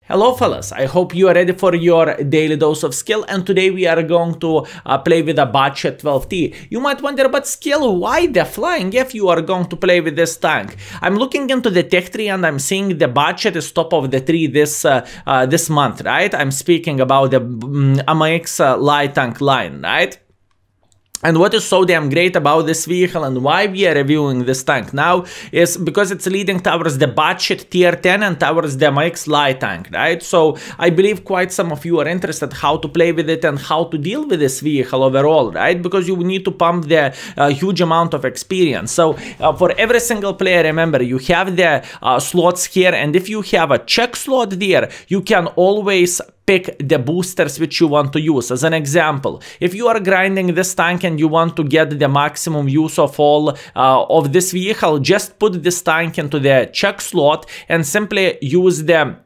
Hello fellas, I hope you are ready for your daily dose of skill, and today we are going to play with a budget 12T. You might wonder, but skill, why the flying if you are going to play with this tank? I'm looking into the tech tree and I'm seeing the budget is top of the tree this month, right? I'm speaking about the MX light tank line, right? And what is so damn great about this vehicle and why we are reviewing this tank now is because it's leading towards the budget tier 10 and towards the MX light tank, right? So I believe quite some of you are interested how to play with it and how to deal with this vehicle overall, right? Because you need to pump the huge amount of experience. So for every single player, remember, you have the slots here, and if you have a check slot there, you can always pick the boosters which you want to use. As an example, if you are grinding this tank and you want to get the maximum use of all of this vehicle, just put this tank into the check slot and simply use the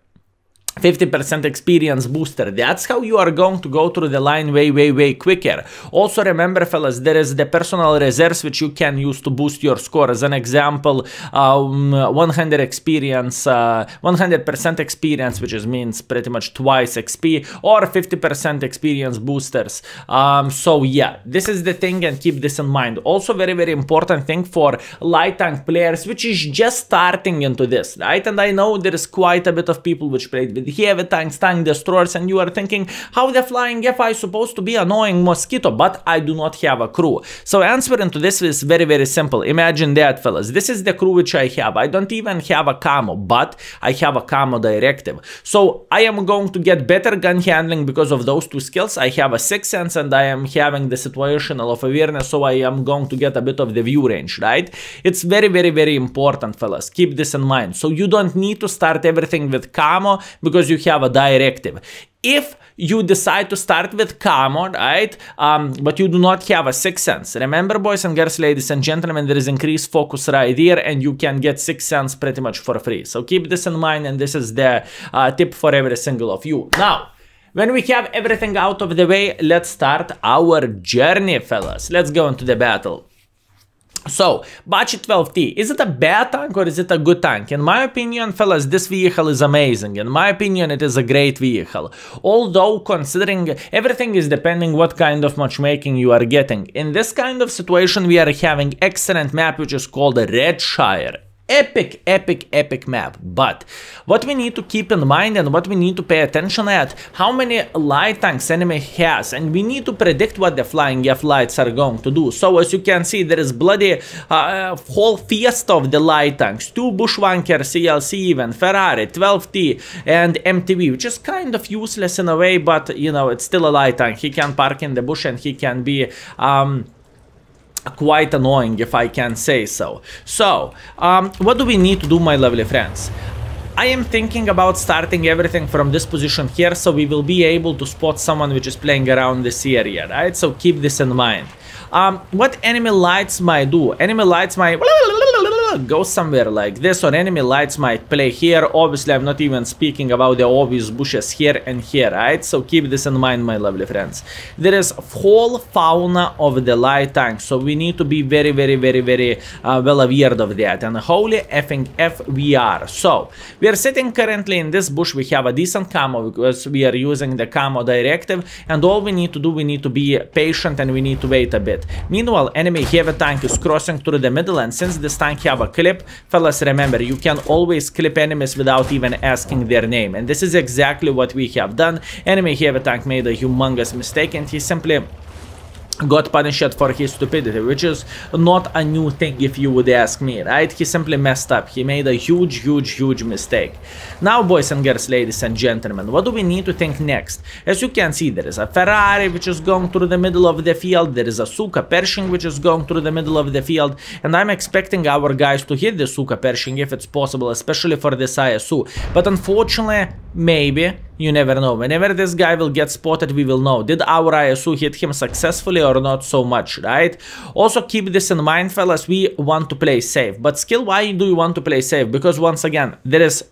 50% experience booster. That's how you are going to go through the line way quicker. Also remember fellas, there is the personal reserves which you can use to boost your score. As an example, 100 experience, 100% experience, which means pretty much twice XP, or 50% experience boosters. So yeah, this is the thing, and keep this in mind. Also very important thing for light tank players which is just starting into this, right? And I know there is quite a bit of people which played with heavy tanks, tank destroyers, and you are thinking, how the flying FI is supposed to be annoying mosquito, but I do not have a crew. So answer into this is very simple. Imagine that fellas, this is the crew which I have. I don't even have a camo, but I have a camo directive. So I am going to get better gun handling because of those two skills. I have a sixth sense and I am having the situational of awareness, so I am going to get a bit of the view range, right? It's very important fellas, keep this in mind. So you don't need to start everything with camo because you have a directive. If you decide to start with camo, right, but you do not have a sixth sense, remember boys and girls, ladies and gentlemen, there is increased focus right here and you can get sixth sense pretty much for free. So keep this in mind, and this is the tip for every single of you. Now, when we have everything out of the way, let's start our journey fellas. Let's go into the battle. So, budget 12T, is it a bad tank or is it a good tank? In my opinion, fellas, this vehicle is amazing. In my opinion, it is a great vehicle. Although, considering everything is depending what kind of matchmaking you are getting. In this kind of situation, we are having excellent map which is called Redshire. Epic map. But what we need to keep in mind and what we need to pay attention at, how many light tanks enemy has, and we need to predict what the flying F lights are going to do. So as you can see, there is bloody whole fiesta of the light tanks, 2 Bushwanker CLC even, Ferrari, 12T and MTV, which is kind of useless in a way, but you know, it's still a light tank. He can park in the bush and he can be quite annoying, if I can say so. So, what do we need to do, my lovely friends? I am thinking about starting everything from this position here, so we will be able to spot someone which is playing around this area, right? So keep this in mind. What enemy lights might do? Enemy lights might go somewhere like this, or enemy lights might play here. Obviously, I'm not even speaking about the obvious bushes here and here, right? So keep this in mind, my lovely friends. There is whole fauna of the light tank, so we need to be very well aware of that. And holy effing F we are. So we are sitting currently in this bush. We have a decent camo because we are using the camo directive, and all we need to do, we need to be patient and we need to wait a bit. Meanwhile, enemy heavy tank is crossing through the middle, and since this tank have a clip, fellas, remember, you can always clip enemies without even asking their name, and this is exactly what we have done. Enemy heavy tank made a humongous mistake and he simply got punished for his stupidity, which is not a new thing if you would ask me, right? He simply messed up. He made a huge mistake. Now, boys and girls, ladies and gentlemen, what do we need to think next? As you can see, there is a Ferrari which is going through the middle of the field, there is a Suka Pershing which is going through the middle of the field, and I'm expecting our guys to hit the Suka Pershing if it's possible, especially for this ISU. But unfortunately, maybe, you never know. Whenever this guy will get spotted, we will know. Did our ISU hit him successfully or not so much, right? Also keep this in mind, fellas, we want to play safe. But skill, why do you want to play safe? Because once again, there is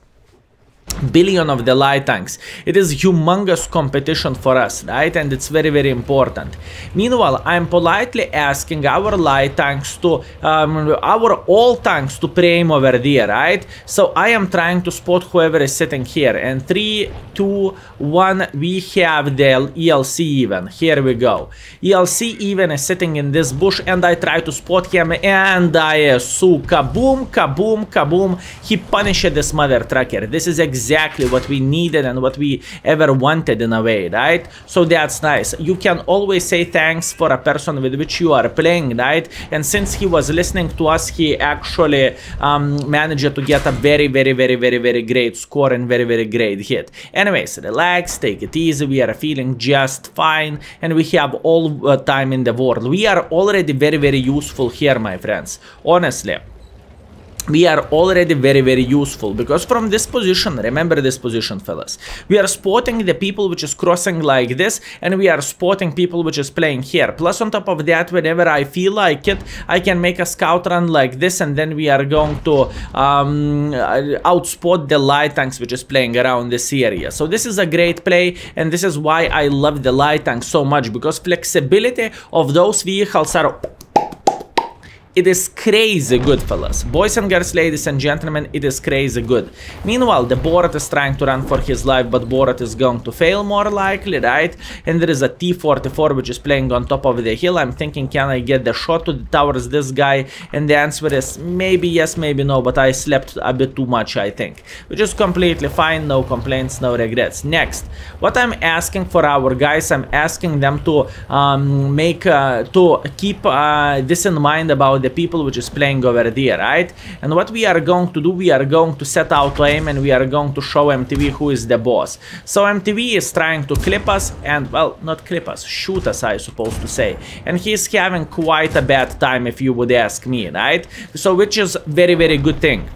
billion of the light tanks. It is humongous competition for us, right? And it's very, very important. Meanwhile, I'm politely asking our light tanks to our all tanks to pre-aim over there, right? So I am trying to spot whoever is sitting here, and 3 2 1 we have the ELC even. Here we go. ELC even is sitting in this bush, and I try to spot him, and I kaboom, kaboom, kaboom. He punished this mother trucker. This is exactly what we needed and what we ever wanted in a way, right? So that's nice. You can always say thanks for a person with which you are playing, right? And since he was listening to us, he actually managed to get a very, very, very, very, very great score and very, very great hit. Anyways, relax, take it easy. We are feeling just fine, and we have all time in the world. We are already very, very useful here, my friends. Honestly, we are already very, very useful, because from this position, remember this position, fellas, we are spotting the people which is crossing like this, and we are spotting people which is playing here. Plus, on top of that, whenever I feel like it, I can make a scout run like this, and then we are going to outspot the light tanks which is playing around this area. So this is a great play, and this is why I love the light tanks so much, because flexibility of those vehicles are... It is crazy good, fellas. Boys and girls, ladies and gentlemen, it is crazy good. Meanwhile, the Borat is trying to run for his life, but Borat is going to fail more likely, right? And there is a T-44 which is playing on top of the hill. I'm thinking, can I get the shot towards this guy? And the answer is maybe yes, maybe no, but I slept a bit too much, I think. Which is completely fine, no complaints, no regrets. Next, what I'm asking for our guys, I'm asking them to keep this in mind about the people which is playing over there, right? And what we are going to do, we are going to set out aim, and we are going to show MTV who is the boss. So MTV is trying to clip us, and well, not clip us, shoot us, I suppose to say. And he's having quite a bad time, if you would ask me, right? So which is very, very good thing.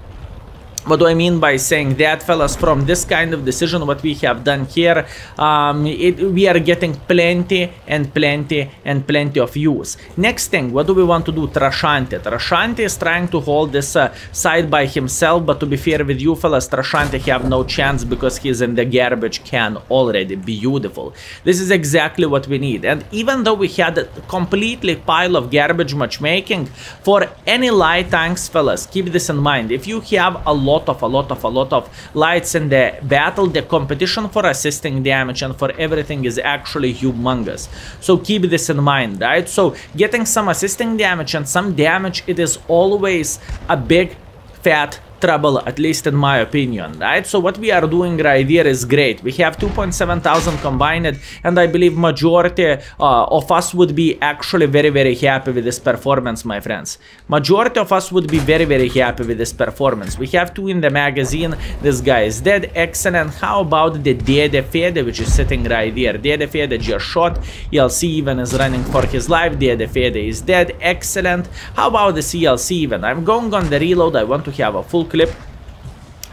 What do I mean by saying that, fellas? From this kind of decision, what we have done here, we are getting plenty and plenty and plenty of use. Next thing, what do we want to do? Trashante. Trashante is trying to hold this side by himself, but to be fair with you, fellas, Trashante have no chance because he's in the garbage can already. Beautiful. This is exactly what we need. And even though we had a completely pile of garbage matchmaking, for any light tanks, fellas, keep this in mind. If you have a lot of lights in the battle, the competition for assisting damage and for everything is actually humongous. So keep this in mind, right? So getting some assisting damage and some damage, it is always a big fat trouble, at least in my opinion, right? So what we are doing right here is great. We have 2,700 combined, and I believe majority of us would be actually very, very happy with this performance, my friends. Majority of us would be very, very happy with this performance. We have 2 in the magazine. This guy is dead. Excellent. How about the Dede Fede, which is sitting right here? Dede Fede just shot. ELC even is running for his life. Dede Fede is dead. Excellent. How about the CLC even? I'm going on the reload. I want to have a full clip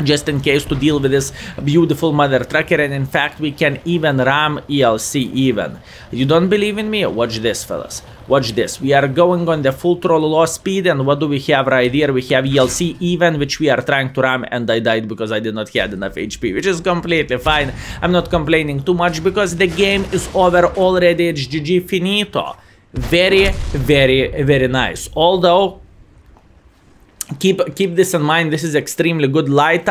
just in case to deal with this beautiful mother trucker, and in fact we can even ram ELC even. You don't believe in me? Watch this, fellas. Watch this. We are going on the full throttle low speed, and what do we have right here? We have ELC even, which we are trying to ram, and I died because I did not have enough HP, which is completely fine. I'm not complaining too much because the game is over already. It's GG finito. Very, very, very nice. Although keep this in mind, this is extremely good light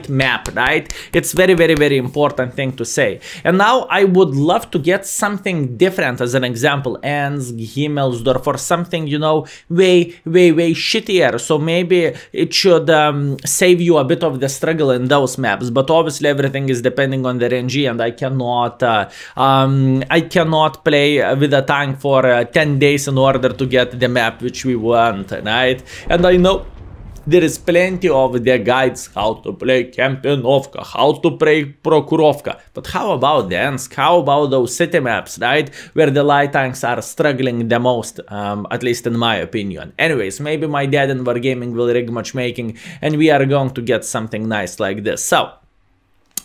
map, right? It's very, very, very important thing to say. And now I would love to get something different, as an example, Ends, Himmelsdorf, or something, you know, way shittier. So maybe it should save you a bit of the struggle in those maps. But obviously everything is depending on the RNG, and I cannot play with a tank for 10 days in order to get the map which we want, right? And I know there is plenty of the guides how to play Kempionovka, how to play Prokurovka. But how about the Ensk? How about those city maps, right? Where the light tanks are struggling the most, at least in my opinion. Anyways, maybe my dad and Wargaming will rig matchmaking, and we are going to get something nice like this. So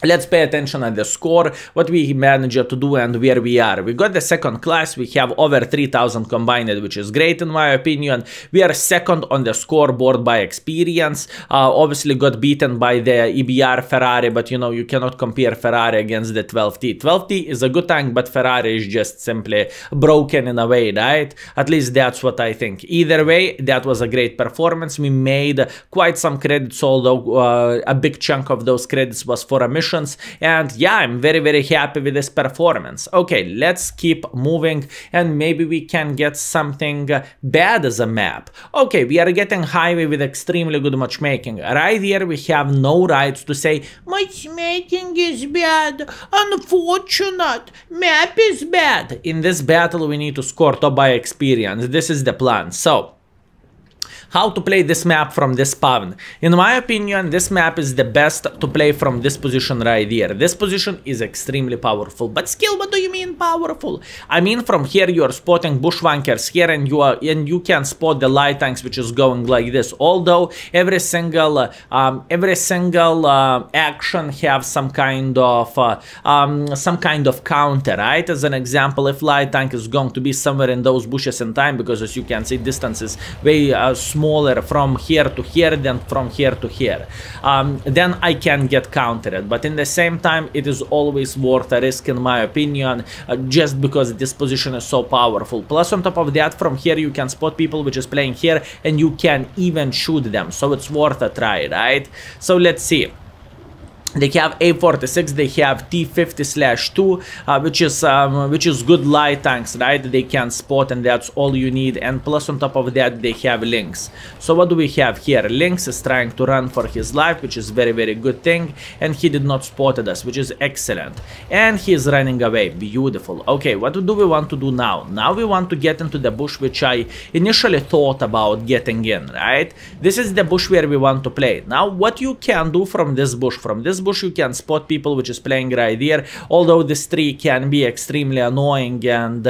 Let's pay attention at the score, what we managed to do and where we are. We got the second class, we have over 3000 combined, which is great in my opinion. We are second on the scoreboard by experience. Obviously got beaten by the EBR Ferrari, but you know, you cannot compare Ferrari against the 12T. 12T is a good tank, but Ferrari is just simply broken in a way, right? At least that's what I think. Either way, that was a great performance. We made quite some credits, although a big chunk of those credits was for a mission. And yeah, I'm very happy with this performance. Okay, let's keep moving and maybe we can get something bad as a map. Okay, we are getting highway with extremely good matchmaking. Right here we have no rights to say matchmaking is bad, unfortunate, map is bad. In this battle we need to score top by experience. This is the plan. So how to play this map from this spawn. In my opinion, this map is the best to play from this position right here. This position is extremely powerful. But skill, what do you mean powerful? I mean, from here you are spotting bushwankers here, and you can spot the light tanks, which is going like this. Although every single action have some kind of counter, right? As an example, if light tank is going to be somewhere in those bushes in time, because as you can see, distance is way smaller from here to here than from here to here, then I can get countered. But in the same time, it is always worth a risk in my opinion, just because this position is so powerful. Plus on top of that, from here you can spot people which is playing here and you can even shoot them, so it's worth a try, right? So let's see. They have A46, they have T50/2, which is good light tanks, right? They can spot, and that's all you need. And plus on top of that, they have Lynx. So what do we have here? Lynx is trying to run for his life, which is very good thing, and he did not spotted us, which is excellent. And he is running away. Beautiful. Okay, what do we want to do now? Now we want to get into the bush, which I initially thought about getting in, right? This is the bush where we want to play. Now what you can do from this bush, bush you can spot people which is playing right here, although this tree can be extremely annoying, and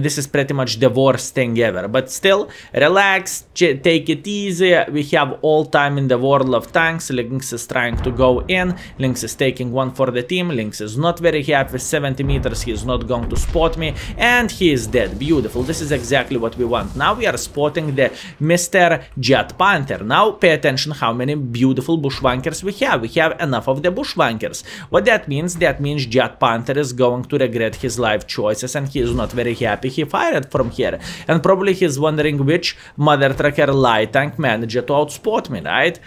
this is pretty much the worst thing ever. But still, relax, take it easy. We have all time in the world of tanks. Lynx is trying to go in. Lynx is taking one for the team. Lynx is not very happy. 70 meters, he is not going to spot me, and he is dead. Beautiful. This is exactly what we want. Now we are spotting the Mr. Jet Panther. Now pay attention how many beautiful bushwankers we have. We have enough of the bushwankers. What that means? That means Jet Panther is going to regret his life choices, and he is not very happy he fired from here. And probably he's wondering which mother trucker light tank managed to outspot me, right?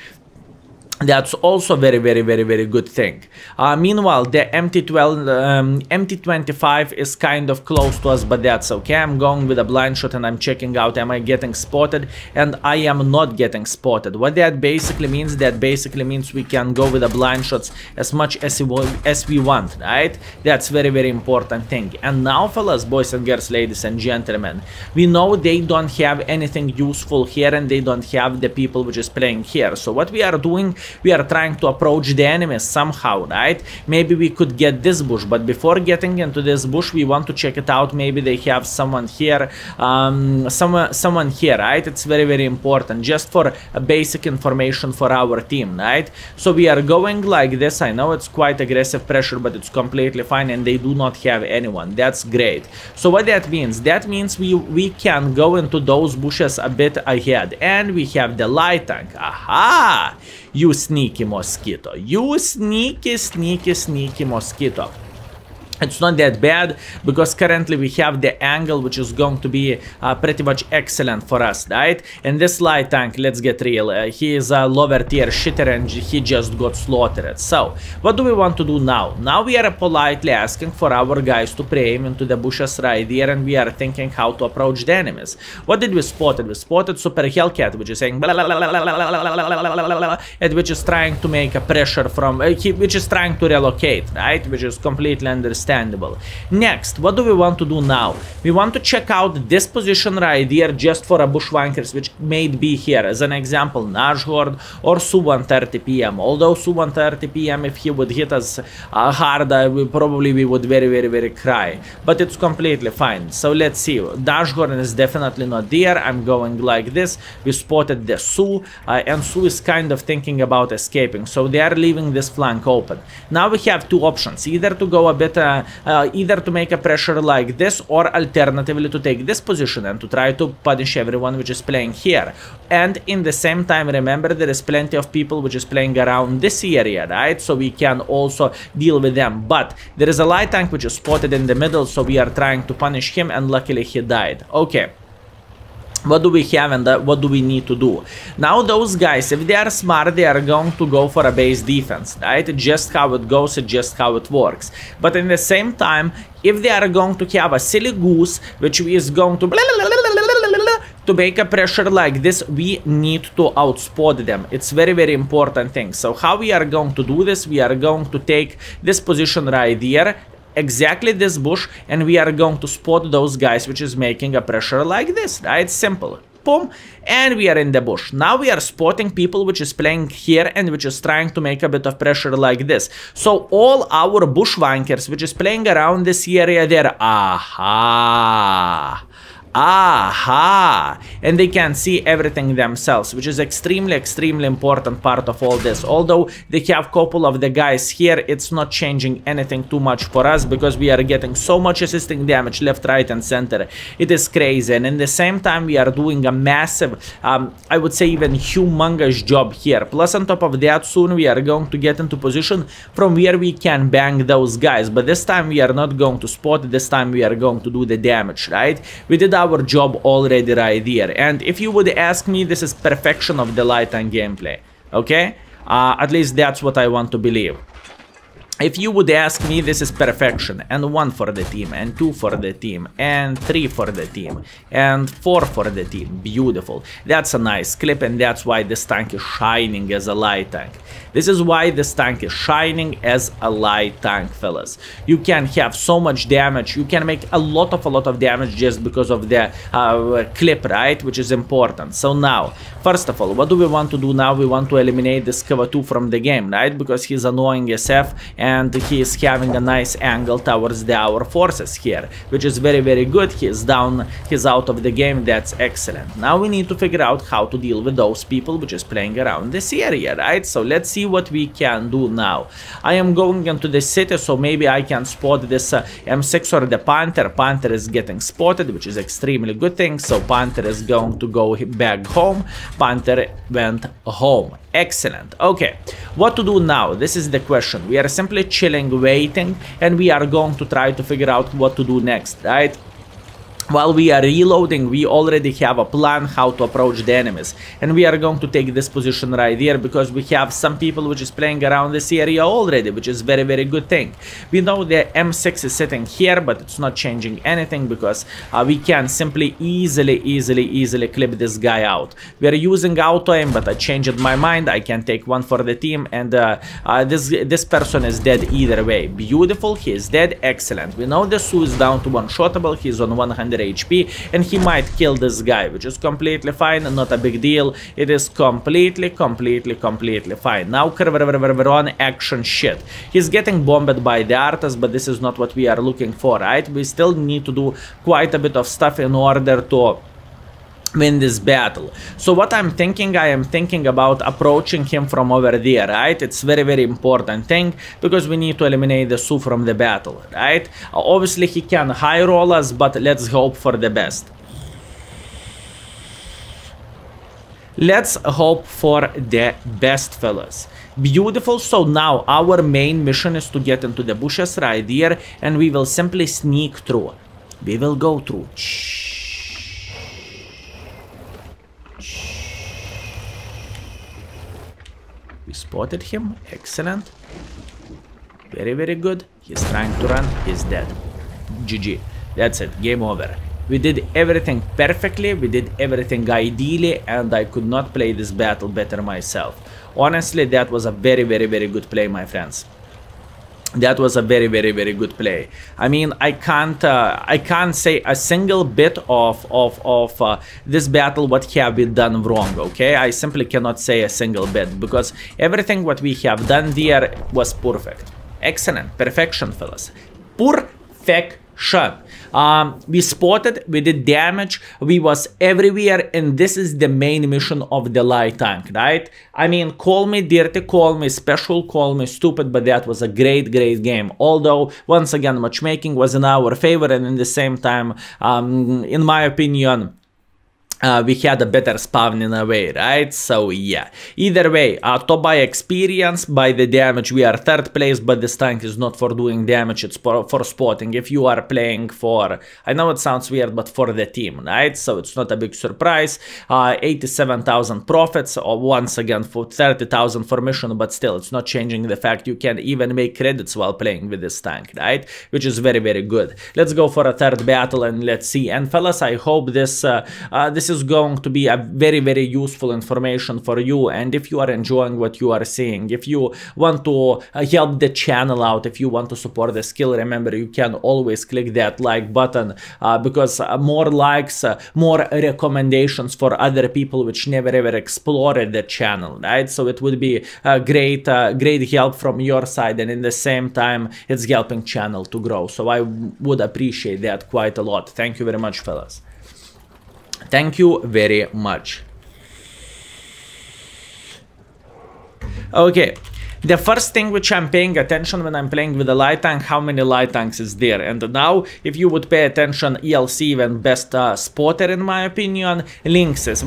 That's also very good thing. Meanwhile, the MT25 is kind of close to us, but that's okay. I'm going with a blind shot and I'm checking out, am I getting spotted? And I am not getting spotted. What that basically means? That basically means we can go with the blind shots as much as we want, right? That's very important thing. And now, fellas, boys and girls, ladies and gentlemen, we know they don't have anything useful here, and they don't have the people which is playing here. So what we are doing, we are trying to approach the enemies somehow, right? Maybe we could get this bush, but before getting into this bush, we want to check it out. Maybe they have someone here, someone here, right? It's very important, just for a basic information for our team, right? So we are going like this. I know it's quite aggressive pressure, but it's completely fine, and they do not have anyone. That's great. So what that means? That means we can go into those bushes a bit ahead, and we have the light tank. Aha! You sneaky mosquito. You sneaky mosquito. It's not that bad, because currently we have the angle which is going to be pretty much excellent for us, right? And this light tank, let's get real, he is a lower tier shitter and he just got slaughtered. So what do we want to do now? Now we are politely asking for our guys to pre-aim into the bushes right here, and we are thinking how to approach the enemies. What did we spot? We spotted Super Hellcat, which is saying blah, blah, blah, blah, blah, blah, blah, and which is trying to make a pressure from which is trying to relocate, right? Which is completely understandable. understandable. Next, what do we want to do now? We want to check out this position right here just for a bushwhackers, which may be here. As an example, Nashgord or Su 1:30 p.m. Although Su 1:30 p.m. if he would hit us hard, we would very cry. But it's completely fine. So let's see. Nashgord is definitely not there. I'm going like this. We spotted the Su, and Su is kind of thinking about escaping. So they are leaving this flank open. Now we have two options: either to go a bit, either to make a pressure like this, or alternatively to take this position and to try to punish everyone which is playing here. And in the same time, remember, there is plenty of people which is playing around this area, right? So we can also deal with them. But there is a light tank which is spotted in the middle, so we are trying to punish him, and luckily he died. Okay. What do we have, and what do we need to do? Now those guys, if they are smart, they are going to go for a base defense, right? Just how it goes, just how it works. But in the same time, if they are going to have a silly goose, which is going to make a pressure like this, we need to outspot them. It's very important thing. So how we are going to do this? We are going to take this position right here, exactly this bush, and we are going to spot those guys which is making a pressure like this, right? Simple. Boom, and we are in the bush. Now we are spotting people which is playing here and which is trying to make a bit of pressure like this. So all our bushwhackers which is playing around this area, they're aha, and they can see everything themselves, which is extremely important part of all this. Although they have couple of the guys here, it's not changing anything too much for us, because we are getting so much assisting damage left, right and center. It is crazy. And in the same time, we are doing a massive, I would say even humongous job here. Plus on top of that, soon we are going to get into position from where we can bang those guys. But this time we are not going to spot, this time we are going to do the damage, right? We did our job already right here. And if you would ask me, this is perfection of the light and gameplay. Okay, at least that's what I want to believe. If you would ask me, this is perfection. And 1 for the team, and 2 for the team, and 3 for the team, and 4 for the team. Beautiful. That's a nice clip, and that's why this tank is shining as a light tank. This is why this tank is shining as a light tank, fellas. You can have so much damage. You can make a lot of damage just because of the clip, right? Which is important. So now, first of all, what do we want to do now? We want to eliminate this cover 2 from the game, right? Because he's annoying SF, and he is having a nice angle towards our forces here, which is very good. He is down, he's out of the game. That's excellent. Now we need to figure out how to deal with those people which is playing around this area, right? So let's see what we can do now. I am going into the city, so maybe I can spot this M6 or the Panther. Panther is getting spotted, which is extremely good thing. So Panther is going to go back home. Panther went home. Excellent. Okay, what to do now? This is the question. We are simply chilling, waiting, and we are going to try to figure out what to do next, right? While we are reloading, we already have a plan how to approach the enemies. And we are going to take this position right here, because we have some people which is playing around this area already, which is very good thing. We know the M6 is sitting here, but it's not changing anything, because we can simply easily clip this guy out. We are using auto aim, but I changed my mind. I can take 1 for the team, and this person is dead either way. Beautiful, he is dead. Excellent. We know the Su is down to one-shottable. He's on 100 HP, and he might kill this guy, which is completely fine, not a big deal. It is completely fine. Now on action shit. He's getting bombed by the Artas, but this is not what we are looking for, right? We still need to do quite a bit of stuff in order to win this battle. So what I'm thinking, I am thinking about approaching him from over there, right? It's very important thing, because we need to eliminate the Su from the battle, right? Obviously he can high roll us, but let's hope for the best. Let's hope for the best, fellas. Beautiful. So now our main mission is to get into the bushes right here, and we will simply sneak through. We will go through. We spotted him. Excellent. Very good. He's trying to run. He's dead. GG. That's it. Game over. We did everything perfectly. We did everything ideally. And I could not play this battle better myself. Honestly, that was a very good play, my friends. That was a very, very, very good play. I mean, I can't say a single bit of this battle what have been done wrong. Okay, I simply cannot say a single bit, because everything what we have done there was perfect. Excellent, perfection, fellas. Perfection. We spotted, we did damage, we was everywhere, and this is the main mission of the light tank, right? I mean, call me dirty, call me special, call me stupid, but that was a great, great game. Although, once again, matchmaking was in our favor, and in the same time, in my opinion, we had a better spawn in a way, right? So yeah, either way, top by experience, by the damage, we are third place, but this tank is not for doing damage, it's for spotting. If you are playing for, I know it sounds weird, but for the team, right? So it's not a big surprise. 87,000 profits, or once again for 30,000 for mission, but still it's not changing the fact you can even make credits while playing with this tank, right? Which is very, very good. Let's go for a third battle and let's see. And fellas, I hope this is going to be a very, very useful information for you, and if you are enjoying what you are seeing, if you want to help the channel out, if you want to support the skill, remember you can always click that like button, because more likes, more recommendations for other people which never ever explored the channel, right? So it would be a great help from your side, and in the same time it's helping channel to grow, so I would appreciate that quite a lot. Thank you very much, fellas. Thank you very much. Okay, the first thing which I'm paying attention when I'm playing with a light tank, how many light tanks is there. And now, if you would pay attention, ELC even best spotter in my opinion, Lynx is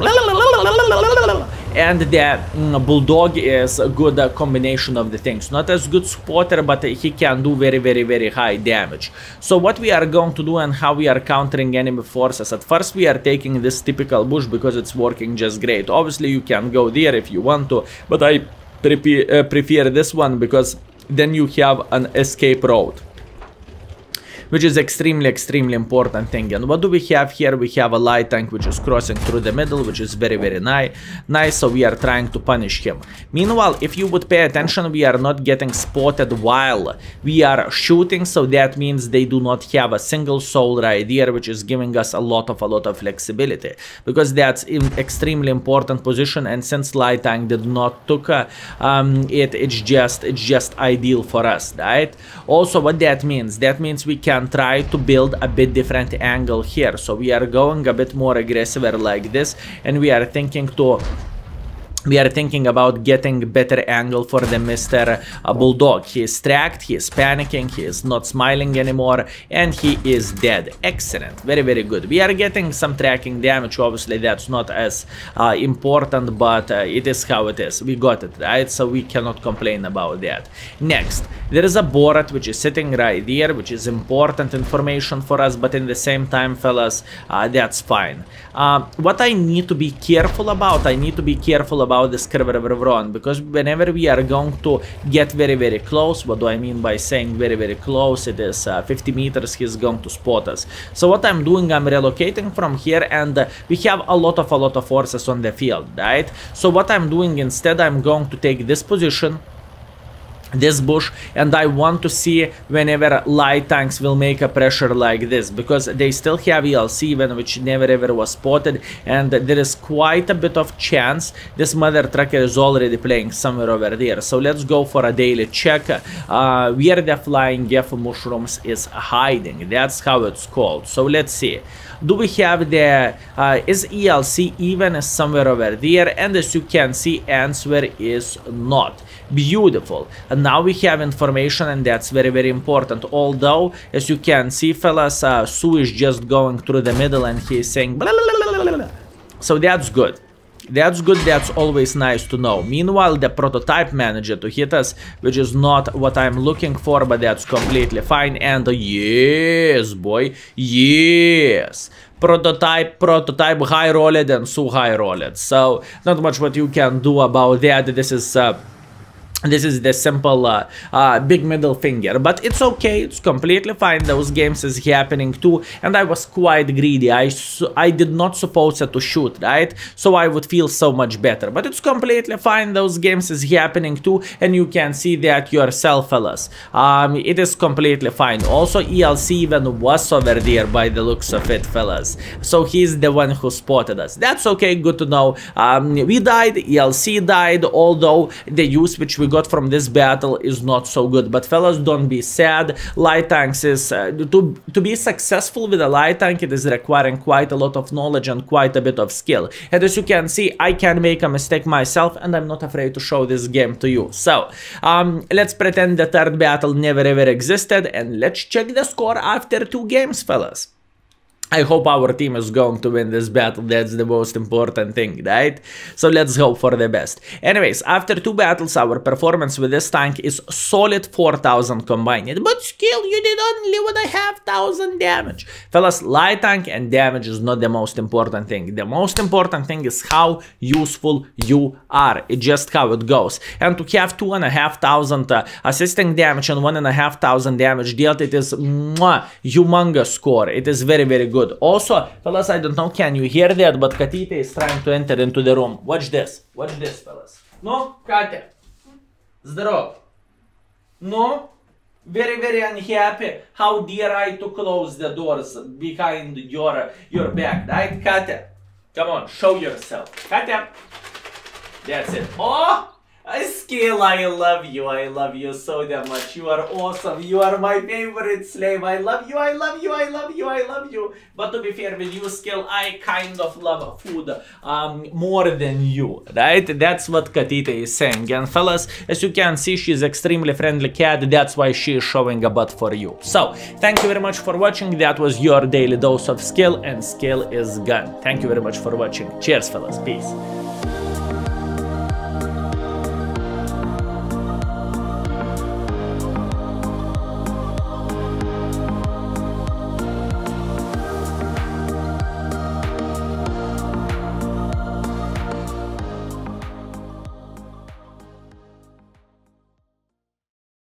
and the Bulldog is a good combination of the things. Not as good spotter, but he can do very, very, very high damage. So what we are going to do and how we are countering enemy forces, at first we are taking this typical bush because it's working just great. Obviously you can go there if you want to, but I prefer this one because then you have an escape route, which is extremely, extremely important thing. And what do we have here? We have a light tank which is crossing through the middle, which is very, very nice. So we are trying to punish him. Meanwhile, if you would pay attention, we are not getting spotted while we are shooting. So that means they do not have a single soul right here, which is giving us a lot of flexibility, because that's an extremely important position. And since light tank did not took it's just ideal for us, right? Also, what that means we can try to build a bit different angle here. So we are going a bit more aggressive like this, and we are thinking about getting better angle for the Mr. Bulldog. He is tracked, he is panicking, he is not smiling anymore, and he is dead. Excellent, very, very good. We are getting some tracking damage, obviously that's not as important, but it is how it is. We got it, right? So we cannot complain about that. Next, there is a board which is sitting right there, which is important information for us, but in the same time, fellas, that's fine. What I need to be careful about, this curve run, because whenever we are going to get very, very close, what do I mean by saying very, very close? It is 50 meters, he's going to spot us. So what I'm doing, I'm relocating from here, and we have a lot of forces on the field, right? So what I'm doing instead, I'm going to take this position, this bush, and I want to see whenever light tanks will make a pressure like this, because they still have ELC even, which never ever was spotted, and there is quite a bit of chance this mother trucker is already playing somewhere over there. So let's go for a daily check where the flying F mushrooms is hiding. That's how it's called. So let's see. Do we have the is ELC even somewhere over there? And as you can see, answer is not. Beautiful. And now we have information, and that's very, very important. Although, as you can see, fellas, Sue is just going through the middle and he is saying blah, blah, blah, blah, blah. So that's good. That's good, that's always nice to know. Meanwhile, the prototype manager to hit us, which is not what I'm looking for, but that's completely fine. And yes, boy, yes. Prototype high rolled and Sue high rolled. So not much what you can do about that. This is This is the simple big middle finger, but it's okay, it's completely fine. Those games is happening too, and I was quite greedy. I did not suppose to shoot, right? So I would feel so much better, but it's completely fine. Those games is happening too, and you can see that yourself, fellas. It is completely fine. Also, ELC even was over there by the looks of it, fellas. So he's the one who spotted us. That's okay, good to know. We died, ELC died, although the use which we got from this battle is not so good. But fellas, don't be sad. Light tanks is to be successful with a light tank, it is requiring quite a lot of knowledge and quite a bit of skill. And as you can see, I can make a mistake myself, and I'm not afraid to show this game to you. So let's pretend the third battle never ever existed, and let's check the score after 2 games, fellas. I hope our team is going to win this battle. That's the most important thing, right? So let's hope for the best. Anyways, after 2 battles, our performance with this tank is solid 4,000 combined. But skill, you did only 1,500 damage. Fellas, light tank and damage is not the most important thing. The most important thing is how useful you are. It's just how it goes. And to have 2,500 assisting damage and 1,500 damage dealt, it is humongous score. It is very, very good. Also, fellas, I don't know, can you hear that, but Katite is trying to enter into the room. Watch this, fellas. No, Katya. Zdrav. No, very, very unhappy. How dare I to close the doors behind your back, right, Katya? Come on, show yourself. Katya. That's it. Oh! Skill, I love you so damn much. You are awesome. You are my favorite slave. I love you, I love you, I love you, I love you. But to be fair with you, Skill, I kind of love food more than you, right? That's what Katita is saying. And fellas, as you can see, she's extremely friendly cat. That's why she is showing a butt for you. So, thank you very much for watching. That was your daily dose of skill, and skill is gone. Thank you very much for watching. Cheers, fellas. Peace.